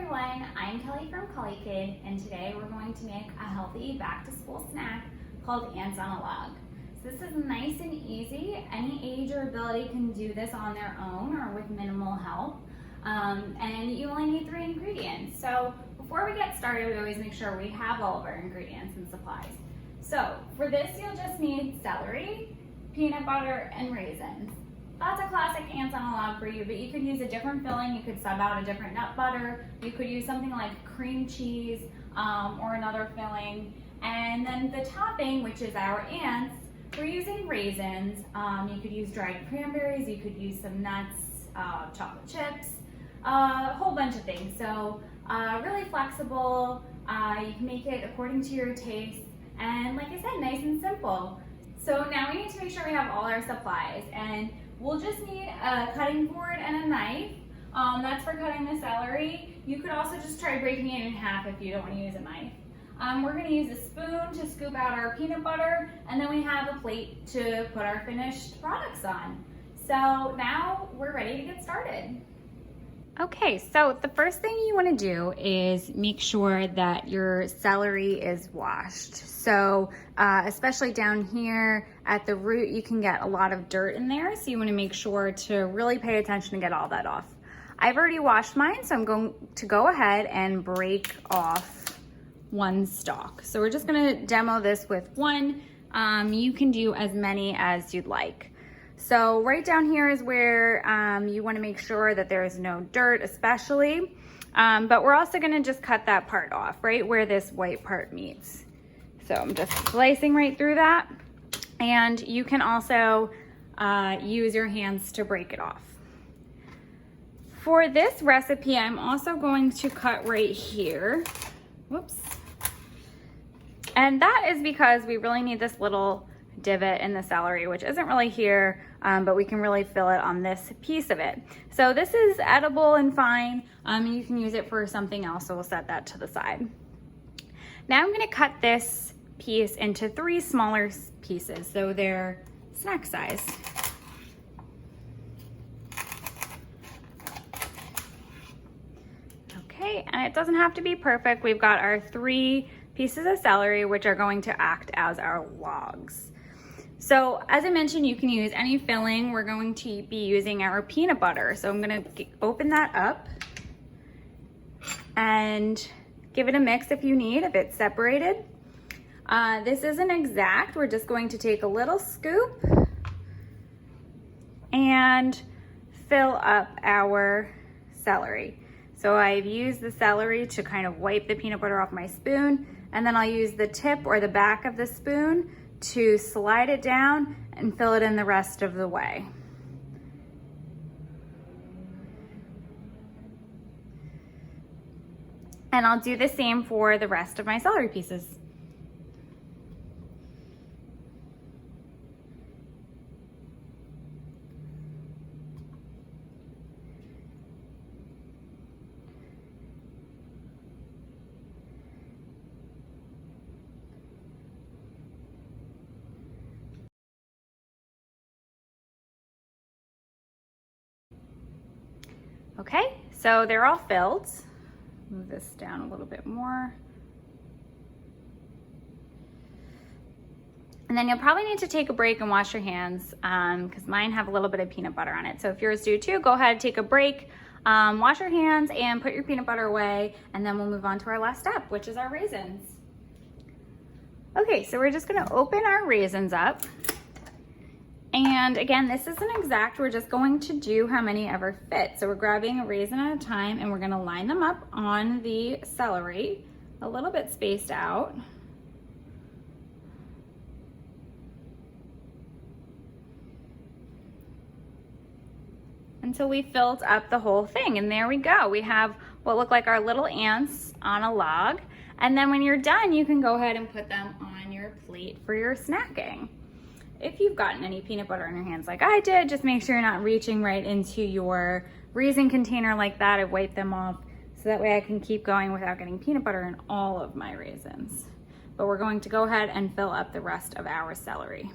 everyone, I'm Kelly from Kelly Kid, and today we're going to make a healthy back-to-school snack called ants on a log. So this is nice and easy. Any age or ability can do this on their own or with minimal help. And you only need 3 ingredients. So before we get started, we always make sure we have all of our ingredients and supplies. So for this, you'll just need celery, peanut butter, and raisins. That's a classic ants on a log for you, but you could use a different filling. You could sub out a different nut butter. You could use something like cream cheese or another filling. And then the topping, which is our ants, we're using raisins. You could use dried cranberries. You could use some nuts, chocolate chips, a whole bunch of things. So really flexible. You can make it according to your taste. And like I said, nice and simple. So now we need to make sure we have all our supplies. And we'll just need a cutting board and a knife. That's for cutting the celery. You could also just try breaking it in half if you don't want to use a knife. We're going to use a spoon to scoop out our peanut butter, and then we have a plate to put our finished products on. So now we're ready to get started. Okay, so the first thing you want to do is make sure that your celery is washed. So especially down here at the root, you can get a lot of dirt in there. So you want to make sure to really pay attention to get all that off. I've already washed mine, so I'm going to go ahead and break off one stalk. So we're just going to demo this with one. You can do as many as you'd like. So right down here is where you want to make sure that there is no dirt especially, but we're also going to just cut that part off right where this white part meets. So I'm just slicing right through that, and you can also use your hands to break it off. For this recipe, I'm also going to cut right here. Whoops. And that is because we really need this little divot in the celery, which isn't really here, but we can really fill it on this piece of it. So this is edible and fine. You can use it for something else, so we'll set that to the side. Now I'm gonna cut this piece into 3 smaller pieces, so they're snack size. Okay, and it doesn't have to be perfect. We've got our 3 pieces of celery, which are going to act as our logs. So as I mentioned, you can use any filling. We're going to be using our peanut butter. So I'm gonna open that up and give it a mix if you need, if it's separated. This isn't exact. We're just going to take a little scoop and fill up our celery. So I've used the celery to kind of wipe the peanut butter off my spoon, and then I'll use the tip or the back of the spoon to slide it down and fill it in the rest of the way. And I'll do the same for the rest of my celery pieces. Okay, so they're all filled. Move this down a little bit more. And then you'll probably need to take a break and wash your hands because mine have a little bit of peanut butter on it. So if yours do too, go ahead, take a break, wash your hands and put your peanut butter away, and then we'll move on to our last step, which is our raisins. Okay, so we're just gonna open our raisins up. And again, this isn't exact. We're just going to do how many ever fit. So we're grabbing a raisin at a time and we're gonna line them up on the celery, a little bit spaced out. Until we filled up the whole thing. And there we go. We have what look like our little ants on a log. And then when you're done, you can go ahead and put them on your plate for your snacking. If you've gotten any peanut butter in your hands like I did, just make sure you're not reaching right into your raisin container like that. I've wiped them off so that way I can keep going without getting peanut butter in all of my raisins. But we're going to go ahead and fill up the rest of our celery.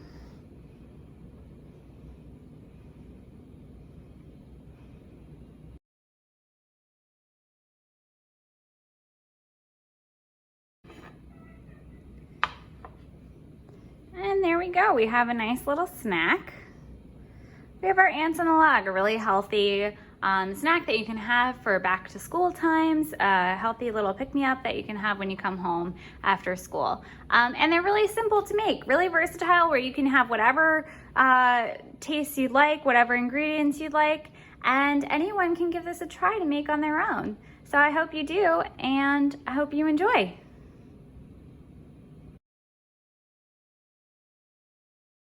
And there we go. We have a nice little snack. We have our ants on the log, a really healthy snack that you can have for back to school times, a healthy little pick-me-up that you can have when you come home after school. And they're really simple to make, really versatile, where you can have whatever taste you'd like, whatever ingredients you'd like, and anyone can give this a try to make on their own. So I hope you do, and I hope you enjoy.